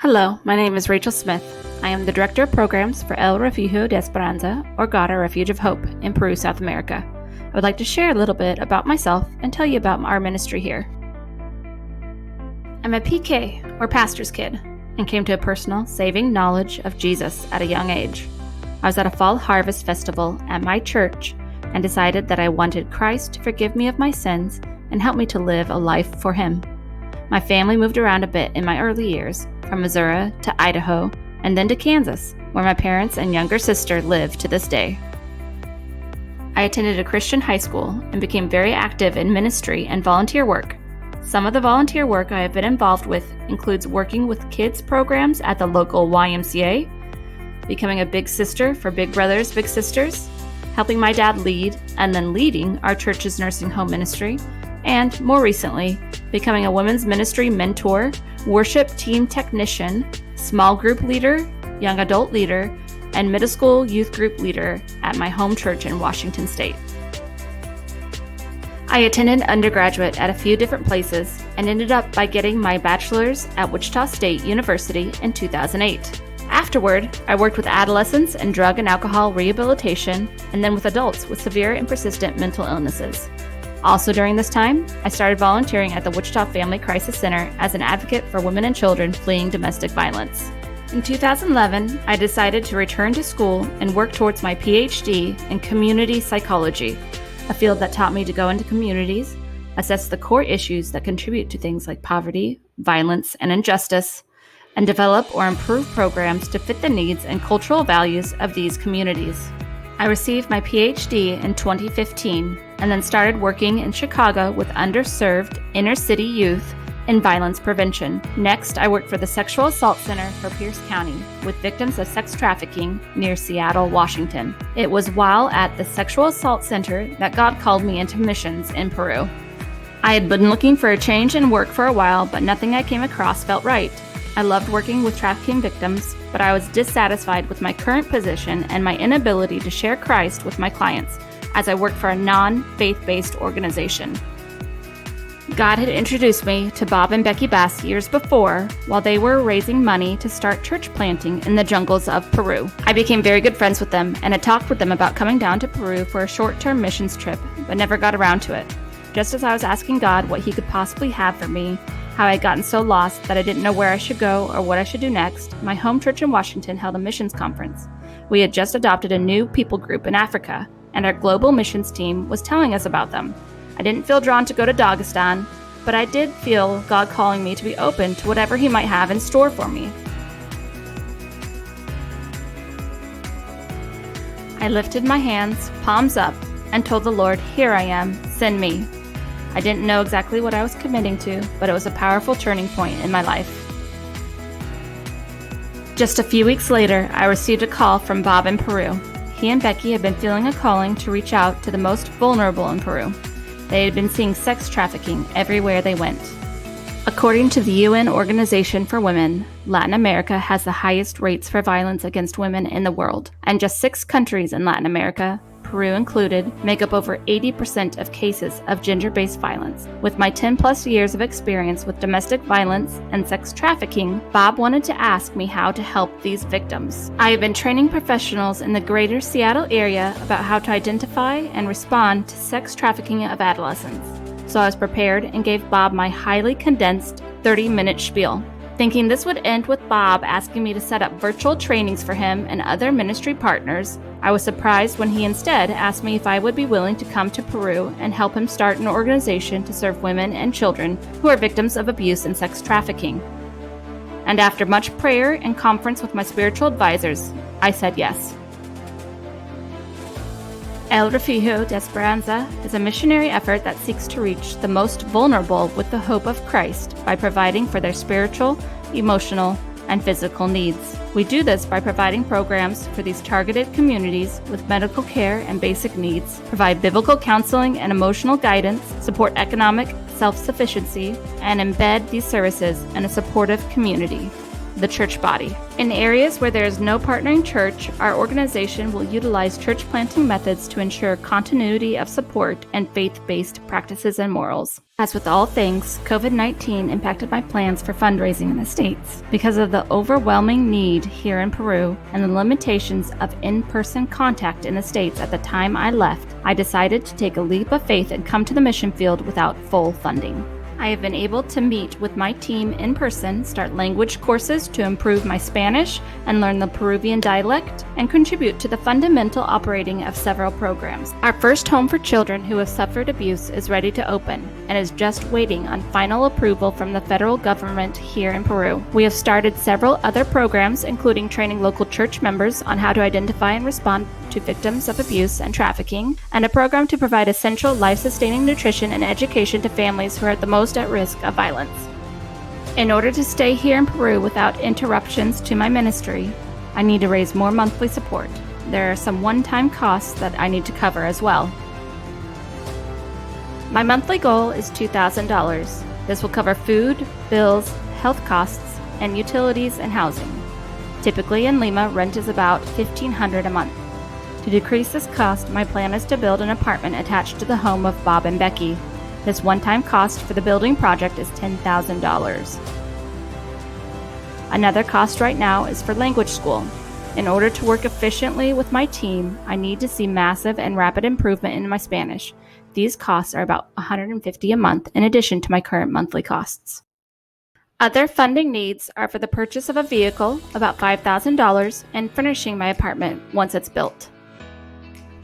Hello, my name is Rachel Smith. I am the Director of Programs for El Refugio de Esperanza, or God, our Refuge of Hope, in Peru, South America. I would like to share a little bit about myself and tell you about our ministry here. I'm a PK, or pastor's kid, and came to a personal, saving knowledge of Jesus at a young age. I was at a fall harvest festival at my church and decided that I wanted Christ to forgive me of my sins and help me to live a life for Him. My family moved around a bit in my early years, from Missouri to Idaho, and then to Kansas, where my parents and younger sister live to this day. I attended a Christian high school and became very active in ministry and volunteer work. Some of the volunteer work I have been involved with includes working with kids programs at the local YMCA, becoming a big sister for Big Brothers Big Sisters, helping my dad lead and then leading our church's nursing home ministry, and more recently, becoming a women's ministry mentor, worship team technician, small group leader, young adult leader, and middle school youth group leader at my home church in Washington State. I attended undergraduate at a few different places and ended up by getting my bachelor's at Wichita State University in 2008. Afterward, I worked with adolescents and drug and alcohol rehabilitation, and then with adults with severe and persistent mental illnesses. Also during this time, I started volunteering at the Wichita Family Crisis Center as an advocate for women and children fleeing domestic violence. In 2011, I decided to return to school and work towards my PhD in community psychology, a field that taught me to go into communities, assess the core issues that contribute to things like poverty, violence, and injustice, and develop or improve programs to fit the needs and cultural values of these communities. I received my PhD in 2015 and then started working in Chicago with underserved inner-city youth in violence prevention. Next, I worked for the Sexual Assault Center for Pierce County with victims of sex trafficking near Seattle, Washington. It was while at the Sexual Assault Center that God called me into missions in Peru. I had been looking for a change in work for a while, but nothing I came across felt right. I loved working with trafficking victims, but I was dissatisfied with my current position and my inability to share Christ with my clients as I worked for a non-faith-based organization. God had introduced me to Bob and Becky Bass years before while they were raising money to start church planting in the jungles of Peru. I became very good friends with them and had talked with them about coming down to Peru for a short-term missions trip, but never got around to it. Just as I was asking God what He could possibly have for me, how I had gotten so lost that I didn't know where I should go or what I should do next, my home church in Washington held a missions conference. We had just adopted a new people group in Africa, and our global missions team was telling us about them. I didn't feel drawn to go to Dagestan, but I did feel God calling me to be open to whatever He might have in store for me. I lifted my hands, palms up, and told the Lord, "Here I am, send me." I didn't know exactly what I was committing to, but it was a powerful turning point in my life. Just a few weeks later, I received a call from Bob in Peru. He and Becky had been feeling a calling to reach out to the most vulnerable in Peru. They had been seeing sex trafficking everywhere they went. According to the UN Organization for Women, Latin America has the highest rates for violence against women in the world, and just 6 countries in Latin America, Peru included, make up over 80% of cases of gender-based violence. With my 10-plus years of experience with domestic violence and sex trafficking, Bob wanted to ask me how to help these victims. I have been training professionals in the greater Seattle area about how to identify and respond to sex trafficking of adolescents. So I was prepared and gave Bob my highly condensed 30-minute spiel. Thinking this would end with Bob asking me to set up virtual trainings for him and other ministry partners, I was surprised when he instead asked me if I would be willing to come to Peru and help him start an organization to serve women and children who are victims of abuse and sex trafficking. And after much prayer and conference with my spiritual advisors, I said yes. El Refugio de Esperanza is a missionary effort that seeks to reach the most vulnerable with the hope of Christ by providing for their spiritual, emotional, and physical needs. We do this by providing programs for these targeted communities with medical care and basic needs, provide biblical counseling and emotional guidance, support economic self-sufficiency, and embed these services in a supportive community. the church body. In areas where there is no partnering church, our organization will utilize church planting methods to ensure continuity of support and faith-based practices and morals. As with all things, COVID-19 impacted my plans for fundraising in the States. Because of the overwhelming need here in Peru and the limitations of in-person contact in the States at the time I left, I decided to take a leap of faith and come to the mission field without full funding. I have been able to meet with my team in person, start language courses to improve my Spanish and learn the Peruvian dialect, and contribute to the fundamental operating of several programs. Our first home for children who have suffered abuse is ready to open and is just waiting on final approval from the federal government here in Peru. We have started several other programs, including training local church members on how to identify and respond to victims of abuse and trafficking, and a program to provide essential life-sustaining nutrition and education to families who are the most at risk of violence. In order to stay here in Peru without interruptions to my ministry, I need to raise more monthly support. There are some one-time costs that I need to cover as well. My monthly goal is $2,000. This will cover food, bills, health costs, and utilities and housing. Typically in Lima, rent is about $1,500 a month. To decrease this cost, my plan is to build an apartment attached to the home of Bob and Becky. This one-time cost for the building project is $10,000. Another cost right now is for language school. In order to work efficiently with my team, I need to see massive and rapid improvement in my Spanish. These costs are about $150 a month in addition to my current monthly costs. Other funding needs are for the purchase of a vehicle, about $5,000, and furnishing my apartment once it's built.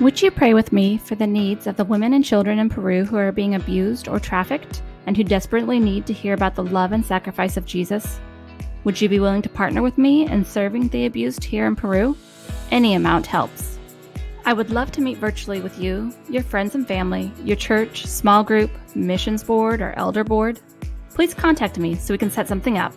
Would you pray with me for the needs of the women and children in Peru who are being abused or trafficked and who desperately need to hear about the love and sacrifice of Jesus? Would you be willing to partner with me in serving the abused here in Peru? Any amount helps. I would love to meet virtually with you, your friends and family, your church, small group, missions board, or elder board. Please contact me so we can set something up.